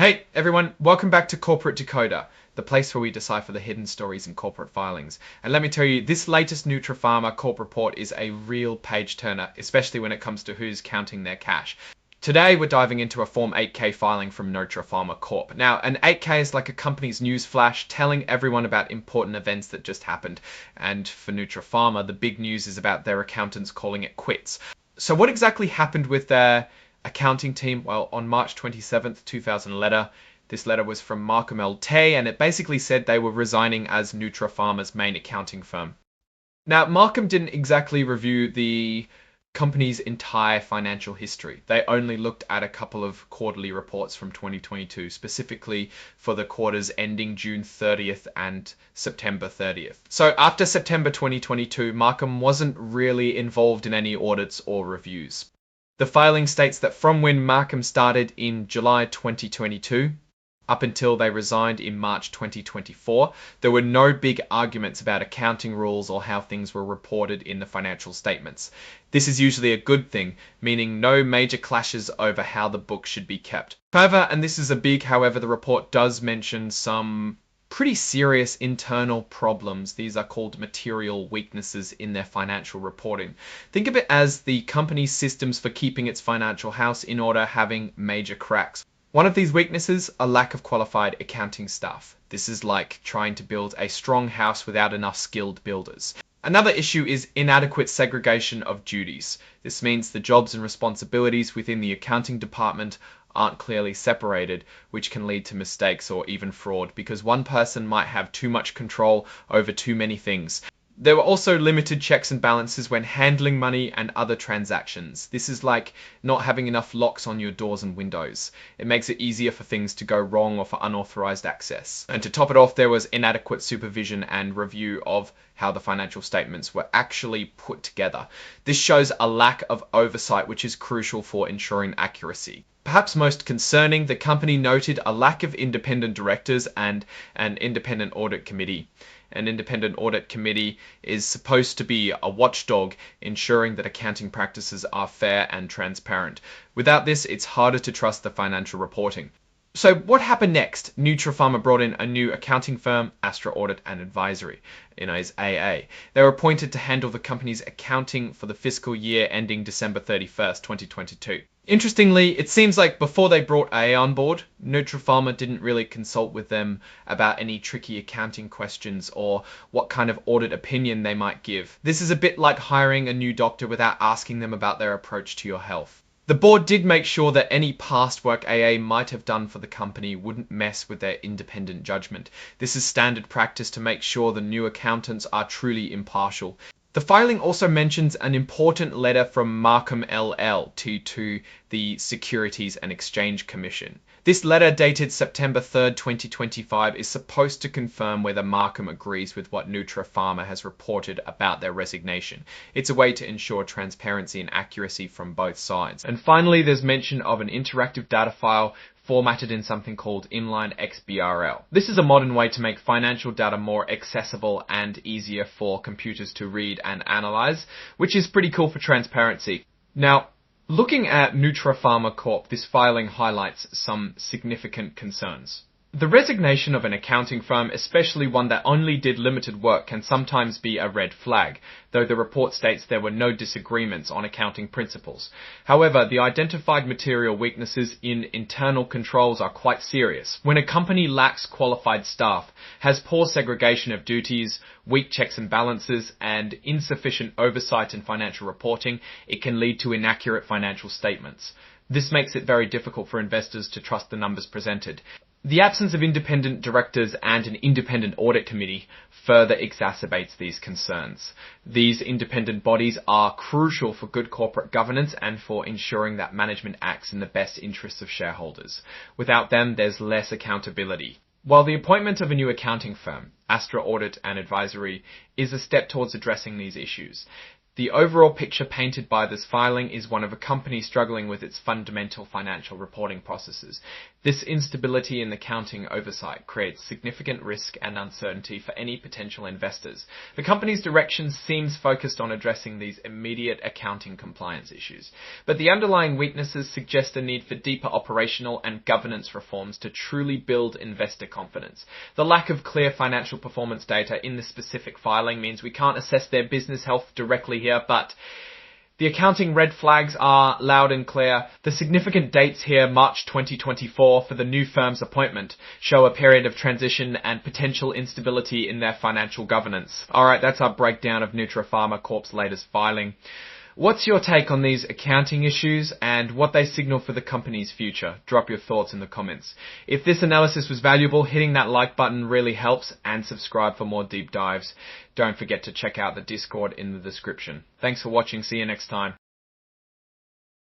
Hey everyone, welcome back to Corporate Decoder, the place where we decipher the hidden stories in corporate filings. And let me tell you, this latest Nutra Pharma Corp report is a real page turner, especially when it comes to who's counting their cash. Today we're diving into a Form 8K filing from Nutra Pharma Corp. Now, an 8K is like a company's news flash telling everyone about important events that just happened. And for Nutra Pharma, the big news is about their accountants calling it quits. So what exactly happened with their accounting team? Well, on March 27th, 2000 this letter was from Markham L. and it basically said they were resigning as Nutra Pharma's main accounting firm. Now, Markham didn't exactly review the company's entire financial history. They only looked at a couple of quarterly reports from 2022, specifically for the quarters ending June 30th and September 30th. So after September 2022, Markham wasn't really involved in any audits or reviews. The filing states that from when Markham started in July 2022 up until they resigned in March 2024, there were no big arguments about accounting rules or how things were reported in the financial statements. This is usually a good thing, meaning no major clashes over how the book should be kept. However, and this is a big however, the report does mention some pretty serious internal problems. These are called material weaknesses in their financial reporting. Think of it as the company's systems for keeping its financial house in order having major cracks. One of these weaknesses, a lack of qualified accounting staff. This is like trying to build a strong house without enough skilled builders. Another issue is inadequate segregation of duties. This means the jobs and responsibilities within the accounting department aren't clearly separated, which can lead to mistakes or even fraud because one person might have too much control over too many things. There were also limited checks and balances when handling money and other transactions. This is like not having enough locks on your doors and windows. It makes it easier for things to go wrong or for unauthorized access. And to top it off, there was inadequate supervision and review of how the financial statements were actually put together. This shows a lack of oversight, which is crucial for ensuring accuracy. Perhaps most concerning, the company noted a lack of independent directors and an independent audit committee. An independent audit committee is supposed to be a watchdog, ensuring that accounting practices are fair and transparent. Without this, it's harder to trust the financial reporting. So what happened next? Nutra Pharma brought in a new accounting firm, Astra Audit and Advisory, as AA. They were appointed to handle the company's accounting for the fiscal year ending December 31st, 2022. Interestingly, it seems like before they brought AA on board, Nutra Pharma didn't really consult with them about any tricky accounting questions or what kind of audit opinion they might give. This is a bit like hiring a new doctor without asking them about their approach to your health. The board did make sure that any past work AA might have done for the company wouldn't mess with their independent judgment. This is standard practice to make sure the new accountants are truly impartial. The filing also mentions an important letter from Markham LL to the Securities and Exchange Commission. This letter, dated September 3rd, 2025, is supposed to confirm whether Markham agrees with what Nutra Pharma has reported about their resignation. It's a way to ensure transparency and accuracy from both sides. And finally, there's mention of an interactive data file formatted in something called inline XBRL. This is a modern way to make financial data more accessible and easier for computers to read and analyze, which is pretty cool for transparency. Now, looking at Nutra Pharma Corp, this filing highlights some significant concerns. The resignation of an accounting firm, especially one that only did limited work, can sometimes be a red flag, though the report states there were no disagreements on accounting principles. However, the identified material weaknesses in internal controls are quite serious. When a company lacks qualified staff, has poor segregation of duties, weak checks and balances, and insufficient oversight in financial reporting, it can lead to inaccurate financial statements. This makes it very difficult for investors to trust the numbers presented. The absence of independent directors and an independent audit committee further exacerbates these concerns. These independent bodies are crucial for good corporate governance and for ensuring that management acts in the best interests of shareholders. Without them, there's less accountability. While the appointment of a new accounting firm, Astra Audit and Advisory, is a step towards addressing these issues, The overall picture painted by this filing is one of a company struggling with its fundamental financial reporting processes. This instability in the accounting oversight creates significant risk and uncertainty for any potential investors. The company's direction seems focused on addressing these immediate accounting compliance issues, but the underlying weaknesses suggest a need for deeper operational and governance reforms to truly build investor confidence. The lack of clear financial performance data in this specific filing means we can't assess their business health directly here, but the accounting red flags are loud and clear. The significant dates here, March 2024, for the new firm's appointment, show a period of transition and potential instability in their financial governance. Alright, that's our breakdown of Nutra Pharma Corp's latest filing. What's your take on these accounting issues and what they signal for the company's future? Drop your thoughts in the comments. If this analysis was valuable, hitting that like button really helps, and subscribe for more deep dives. Don't forget to check out the Discord in the description. Thanks for watching. See you next time.